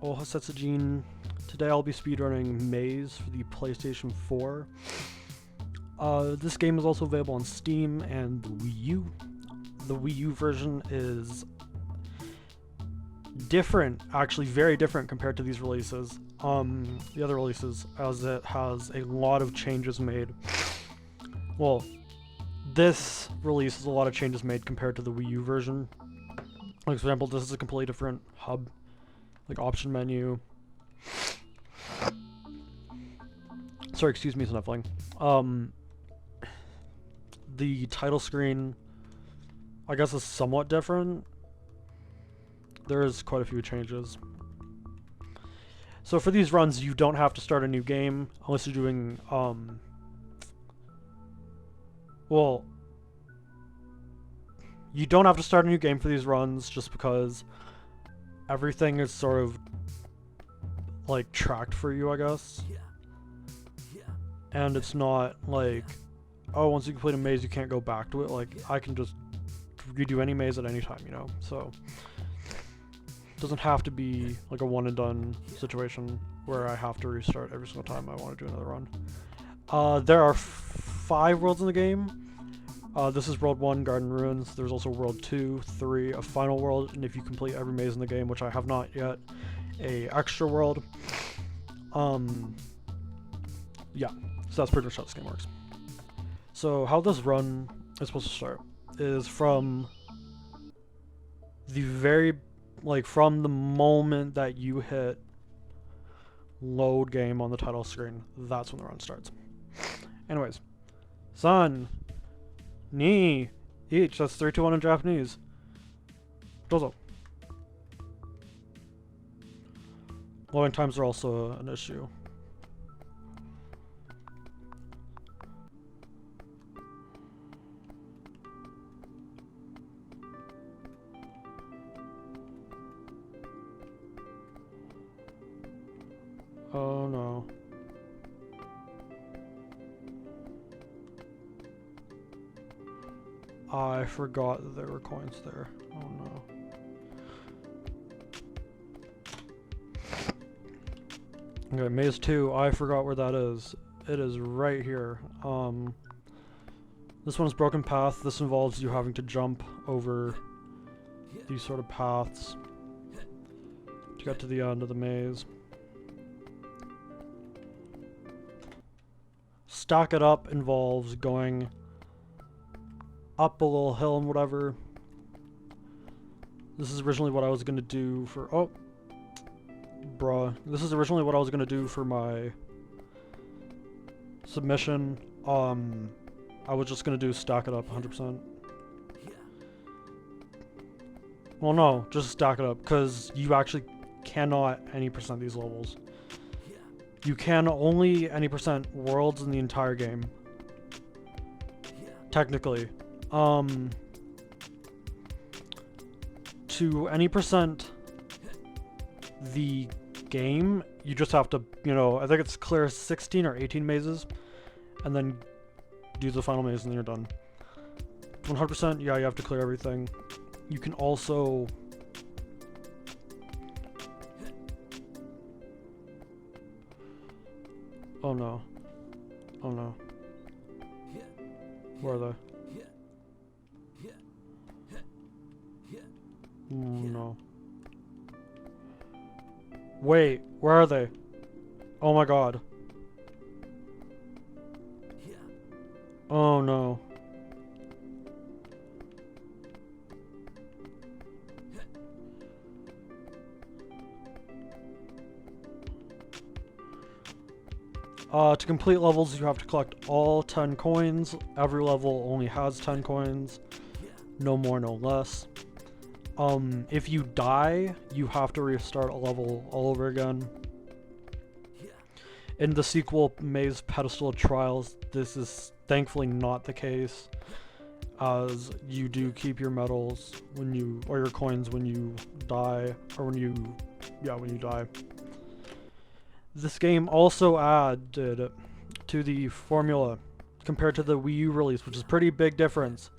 Oh, Setsujin. Today I'll be speedrunning Maze for the PlayStation 4. This game is also available on Steam and the Wii U. The Wii U version is different, actually very different compared to these releases. The other releases, as it has a lot of changes made. Well, this release has a lot of changes made compared to the Wii U version. Like, for example, this is a completely different hub, like option menu. Sorry, excuse me, snuffling. The title screen, I guess, is somewhat different. There's quite a few changes. So for these runs, you don't have to start a new game unless you're doing, well, you don't have to start a new game for these runs just because everything is sort of, like, tracked for you, I guess. And it's not like, oh, once you complete a maze, you can't go back to it. Like, I can just redo any maze at any time, you know? So, it doesn't have to be like a one and done situation where I have to restart every single time I want to do another run. There are 5 worlds in the game. This is World 1, Garden Ruins. There's also World 2, 3, a final world, and if you complete every maze in the game, which I have not yet, a extra world. Yeah, so that's pretty much how this game works. So how this run is supposed to start is from the from the moment that you hit load game on the title screen. That's when the run starts. Anyways, san, ni, ich. That's 3, 2, 1 in Japanese. Dozo. Loading times are also an issue. Oh no. I forgot that there were coins there. Oh no. Okay, Maze 2, I forgot where that is. It is right here. This one's Broken Path. This involves you having to jump over these sort of paths to get to the end of the maze. Stack It Up involves going up a little hill and whatever. This is originally what I was gonna do for, oh, bruh. This is originally what I was gonna do for my submission. I was just gonna do Stack It Up 100%. Well, no, just Stack It Up, because you actually cannot any percent these levels. You can only any percent worlds in the entire game. Technically. To any percent the game, you just have to, you know, I think it's clear 16 or 18 mazes, and then do the final maze and then you're done. 100%, yeah, you have to clear everything. You can also... Oh no. Oh no. Where are they? Oh no. Wait, where are they? Oh my god. Oh no. To complete levels, you have to collect all 10 coins. Every level only has 10 coins. No more, no less. If you die, you have to restart a level all over again. In the sequel, Maze Pedestal Trials, this is thankfully not the case, as you do keep your medals when you, or your coins when you die, or when you die. This game also added to the formula, compared to the Wii U release, which is a pretty big difference,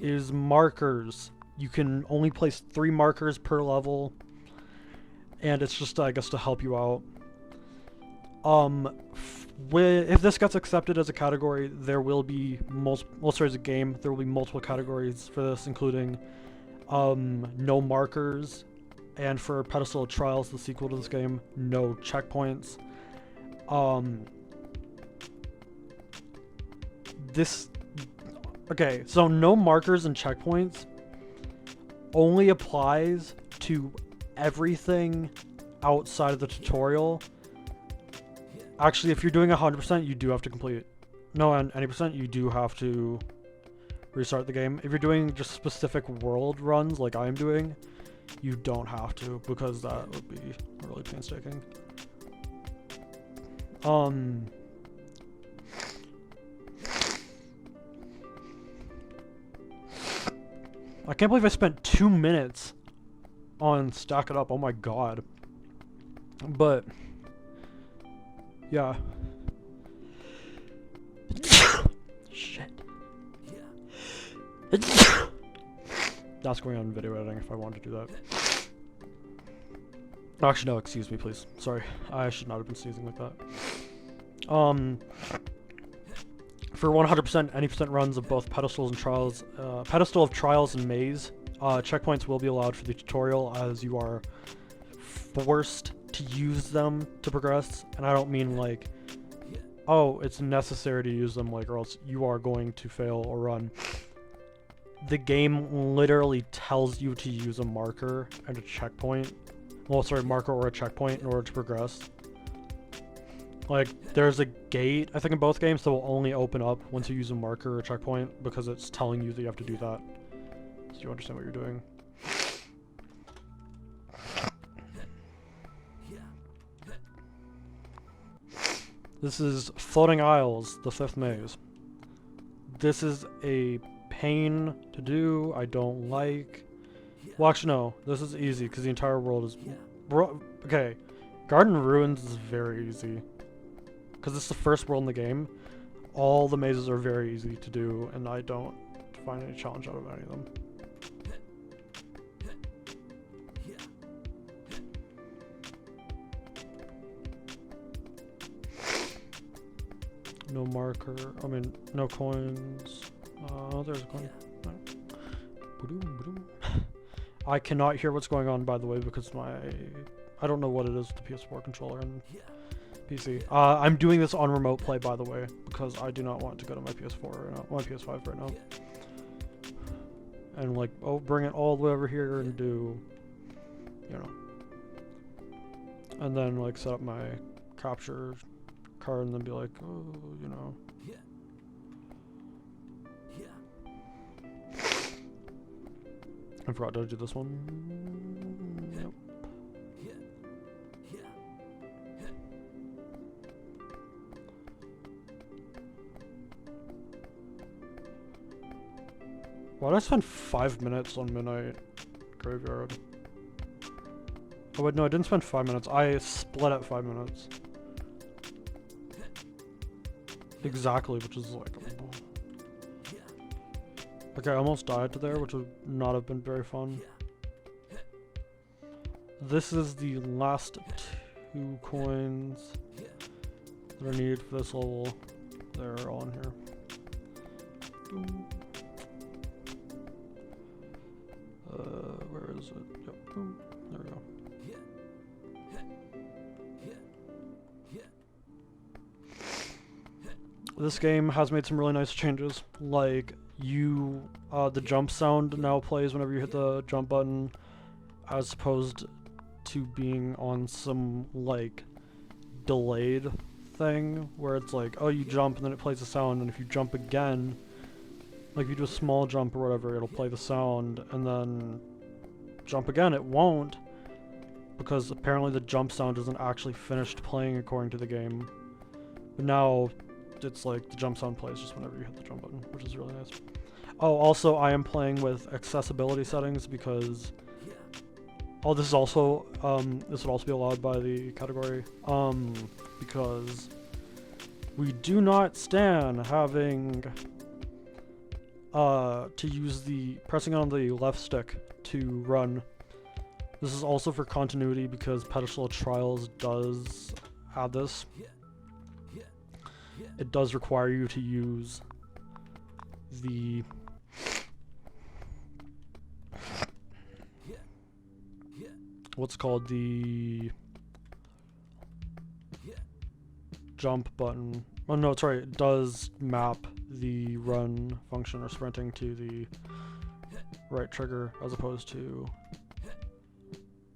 is markers. You can only place 3 markers per level, and it's just, I guess, to help you out. If this gets accepted as a category, there will be as a game, there will be multiple categories for this, including no markers, and for Pedestal of Trials, the sequel to this game, no checkpoints. Okay, so no markers and checkpoints only applies to everything outside of the tutorial. Actually, if you're doing 100%, you do have to complete it. No, and any percent, you do have to restart the game. If you're doing just specific world runs like I'm doing, you don't have to, because that would be really painstaking. I can't believe I spent 2 minutes on Stack It Up. Oh my god. But yeah. Shit. That's going on video editing if I wanted to do that. Actually, no, excuse me, please. Sorry. I should not have been sneezing like that. For 100% any percent runs of both Pedestal of Trials and Maze, checkpoints will be allowed for the tutorial, as you are forced to use them to progress. And I don't mean like, oh, it's necessary to use them, like, or else you are going to fail or run. The game literally tells you to use a marker and a checkpoint. Well, sorry, marker or a checkpoint in order to progress. Like, there's a gate, I think, in both games that will only open up once you use a marker or a checkpoint, because it's telling you that you have to do that. So you understand what you're doing. This is Floating Isles, the 5th maze. This is a pain to do, I don't like. Well, actually, no, this is easy, because the entire world is... Okay, Garden Ruins is very easy. Because it's the first world in the game, all the mazes are very easy to do, and I don't find any challenge out of any of them. No marker, I mean, no coins. There's a coin. I cannot hear what's going on, by the way, because I don't know what it is with the PS4 controller and PC. I'm doing this on remote play, by the way, because I do not want to go to my PS4 right now, my PS5 right now. And like, oh, bring it all the way over here and do, you know. And then like set up my capture card and then be like, oh, you know. I forgot to do this one. Nope. Why did I spend 5 minutes on Midnight Graveyard? Oh wait, no, I didn't spend 5 minutes. I split at 5 minutes. Exactly, which is like... Okay, I almost died to there, which would not have been very fun. This is the last 2 coins that are needed for this level. They're all in here. Where is it? Yep. Boom. There we go. This game has made some really nice changes. Like, the jump sound now plays whenever you hit the jump button, as opposed to being on some, like, delayed thing, where it's like, oh, you jump and then it plays the sound, and if you jump again, like if you do a small jump or whatever, it'll play the sound, and then jump again, it won't, because apparently the jump sound isn't actually finished playing according to the game. But now, it's like the jump sound plays just whenever you hit the jump button, which is really nice. Oh, also, I am playing with accessibility settings because... Oh, this is also, this would also be allowed by the category, because we do not stand having, to use pressing on the left stick to run, This is also for continuity because Pedestal Trials does add this. It does require you to use the what's called the jump button. Oh no, sorry, it does map the run function or sprinting to the right trigger as opposed to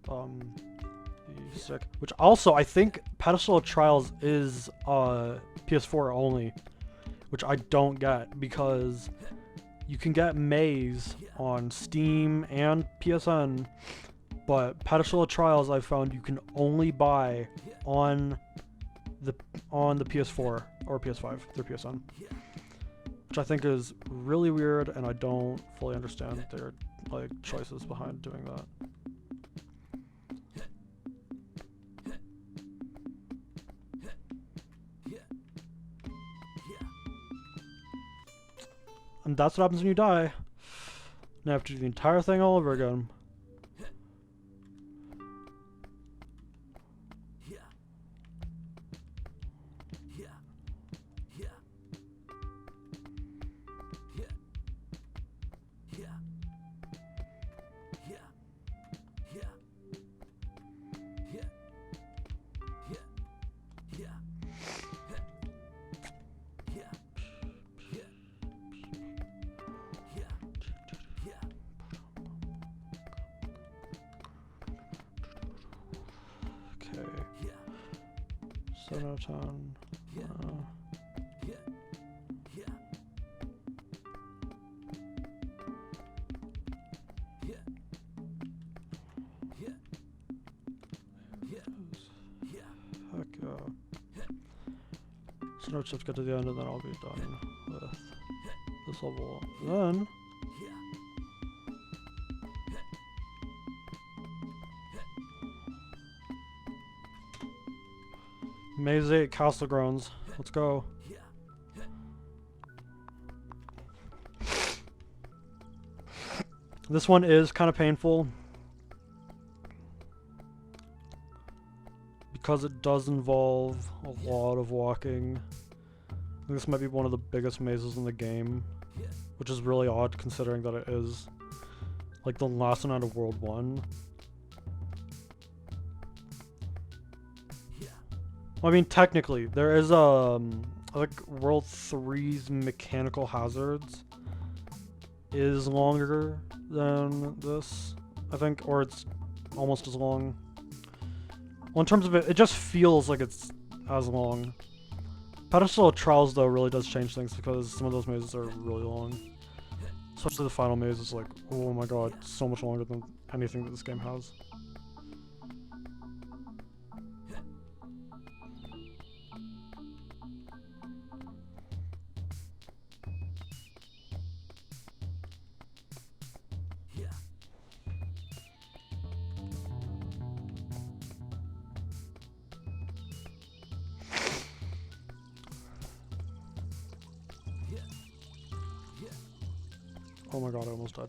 the stick. Which also, I think Pedestal Trials is PS4 only, which I don't get because you can get Maze on Steam and PSN, but Pedestal Trials I found you can only buy on the PS4 or PS5 through PSN, which I think is really weird, and I don't fully understand their like choices behind doing that. And that's what happens when you die. Now I have to do the entire thing all over again. Okay. 7 out of 10. Heck yeah. So now just get to the end and then I'll be done with this level. Then Maze 8 Castle Grounds. Let's go. This one is kind of painful because it does involve a lot of walking. I think this might be one of the biggest mazes in the game, which is really odd considering that it is like the last one out of World 1. Well, I mean, technically, there is like World 3's mechanical hazards is longer than this, I think, or it's almost as long. Well, in terms of it, it just feels like it's as long. Pedestal Trials, though, really does change things because some of those mazes are really long. Especially the final maze is like, oh my god, so much longer than anything that this game has. Oh my god, I almost died.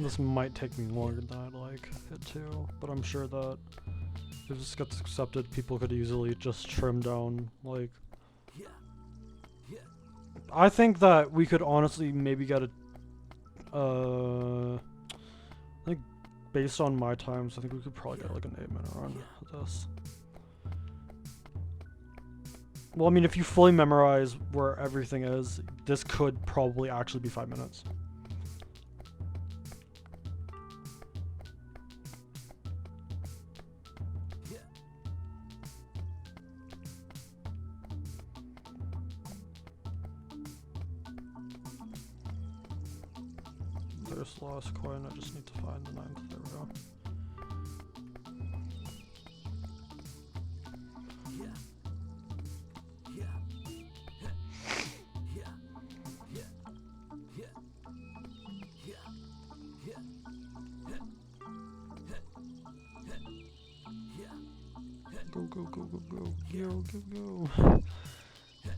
This might take me longer than I'd like it to, but I'm sure that if this gets accepted, people could easily just trim down, like... I think that we could honestly maybe get a... I think based on my times, I think we could probably get like an 8-minute run of this. Well, I mean, if you fully memorize where everything is, this could probably actually be 5 minutes. There's the last coin, I just need to find the 9th, there we go. Go, go, go, go, go, go, go, go.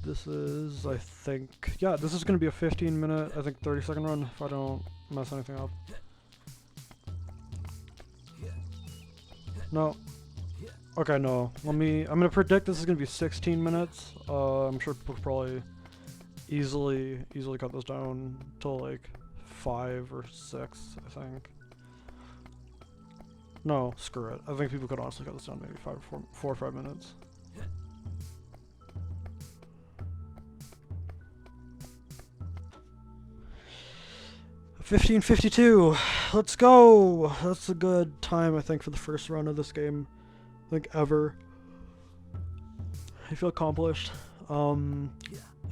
This is, I think, yeah, this is going to be a 15-minute, I think 30-second run if I don't mess anything up. No. Okay, no. I'm going to predict this is going to be 16 minutes. I'm sure people could probably easily cut this down to like 5 or 6, I think. No, screw it. I think people could honestly cut this down maybe 4 or 5 minutes. $15.52. Let's go. That's a good time, I think, for the first run of this game. I think ever. I feel accomplished. I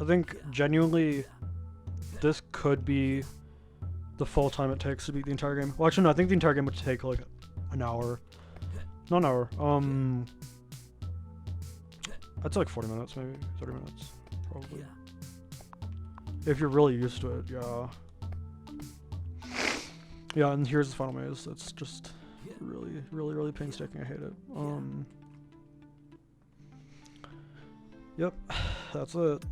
think genuinely this could be the full time it takes to beat the entire game. Well, actually, no. I think the entire game would take like an hour. Not an hour. I'd say like 40 minutes, maybe 30 minutes, probably. If you're really used to it, yeah. Yeah, and here's the final maze. It's just really painstaking. I hate it. Yep, that's it.